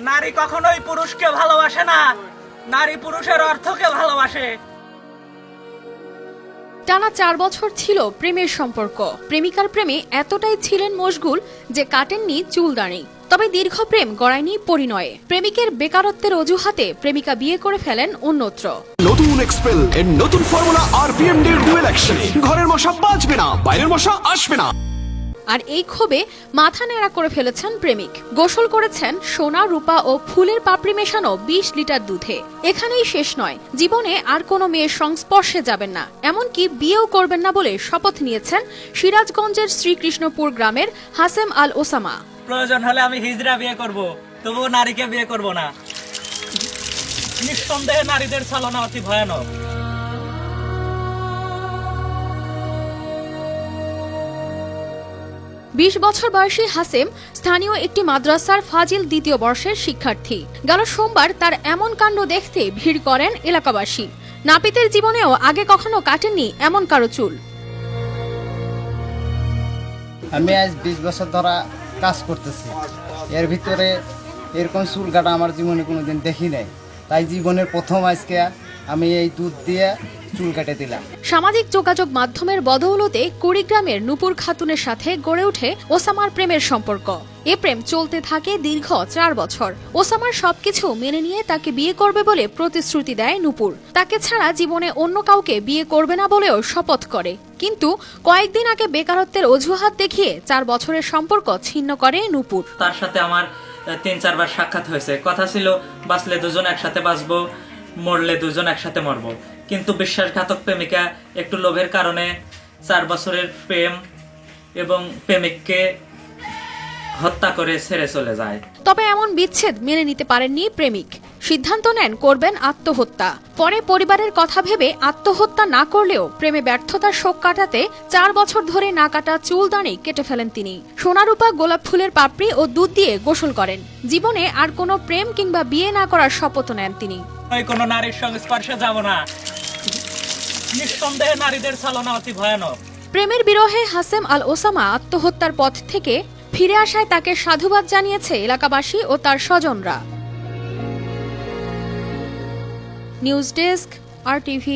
নারী কখনোই পুরুষকে ভালোবাসে না, নারী পুরুষের অর্থকে ভালোবাসে। টানা 4 বছর ছিল প্রেমের সম্পর্ক। প্রেমিকার প্রেমে এতটাই ছিলেন মশগুল যে কাটেননি চুলদাড়ি। তবে দীর্ঘ প্রেম গড়ায়নি পরিণয়ে। প্রেমিকের বেকারত্বের অজুহাতে প্রেমিকা বিয়ে করে ফেলেন অন্যত্র। নতুন এক্সপেল এর নতুন ফর্মুলা আরপিএম এর ডুয়েল অ্যাকশনে ঘরের মশা বাঁচবে না, বাইরের মশা আসবে না। আর এই ক্ষোভে মাথা নেড়া করে ফেলেছেন প্রেমিক। গোসল করেছেন সোনা, রূপা ও ফুলের পাপড়ি মেশানো 20 লিটার দুধে। এখানেই শেষ নয়, জীবনে আর কোনো মেয়ের সংস্পর্শে যাবেন না, এমনকি বিয়েও করবেন না বলে শপথ নিয়েছেন সিরাজগঞ্জের শ্রীকৃষ্ণপুর গ্রামের হাসেম আল ওসামা। প্রয়োজন হলে আমি হিজড়া বিয়ে করব, তবুও নারীকে বিয়ে করব না। নিঃসন্দেহে নারীদের ছলনা অতি ভয়ানক। বিশ বছর বয়সী হাসেম স্থানীয় একটি মাদ্রাসার ফাজিল দ্বিতীয় বর্ষের শিক্ষার্থী। গেল সোমবার তার এমন কাণ্ড দেখতে ভিড় করেন এলাকাবাসী। নাপিতের জীবনেও আগে কখনো কাটেননি এমন কারো চুল। আমি আজ 20 বছর ধরা কাজ করতেছি, এর ভিতরে এরকম চুল কাটা আমার জীবনে কোনোদিন দেখি নাই। তাই জীবনের প্রথম আজকে আমি এই দুধ দিয়ে চুল কেটে দিলাম। সামাজিক যোগাযোগ মাধ্যমের বদৌলতে কুড়িগ্রামের নূপুর খাতুনের সাথে গড়ে ওঠে ওসামার প্রেমের সম্পর্ক। এ প্রেম চলতে থাকে দীর্ঘ 4 বছর। ওসামার সবকিছু মেনে নিয়ে তাকে বিয়ে করবে বলে প্রতিশ্রুতি দেয় নূপুর। তাকে ছাড়া জীবনে অন্য কাউকে বিয়ে করবে না বলেও শপথ করে। কিন্তু কয়েকদিন আগে বেকারত্বের অজুহাত দেখিয়ে 4 বছরের সম্পর্ক ছিন্ন করে নূপুর। তার সাথে আমার 3-4 বার সাক্ষাৎ হয়েছে। কথা ছিল বাঁচলে দুজন একসাথে বাঁচবো, মরলে দুজন একসাথে মরবো। কিন্তু বিশ্বাসঘাতক প্রেমিকা একটু লোভের কারণে 4 বছরের প্রেম এবং প্রেমিককে হত্যা করে ছেড়ে চলে যায়। তবে এমন বিচ্ছেদ মেনে নিতে পারেননি প্রেমিক। সিদ্ধান্ত নেন করবেন আত্মহত্যা। পরে পরিবারের কথা ভেবে আত্মহত্যা না করলেও প্রেমে ব্যর্থতার শোক কাটাতে 4 বছর ধরে না কাটা চুলদাড়ি কেটে ফেলেন তিনি। সোনারূপা, গোলাপ ফুলের পাপড়ি ও দুধ দিয়ে গোসল করেন। জীবনে আর কোনো প্রেম কিংবা বিয়ে না করার শপথ নেন তিনি। ওই কোনো নারীর সংস্পর্শে যাব না। নিঃসন্দেহে নারীদের ছলনা অতি ভয়ানক। প্রেমের বিরহে হাসেম আল ওসামা আত্মহত্যার পথ থেকে ফিরে আসায় তাকে সাধুবাদ জানিয়েছে এলাকাবাসী ও তার স্বজনরা। News desk, RTV।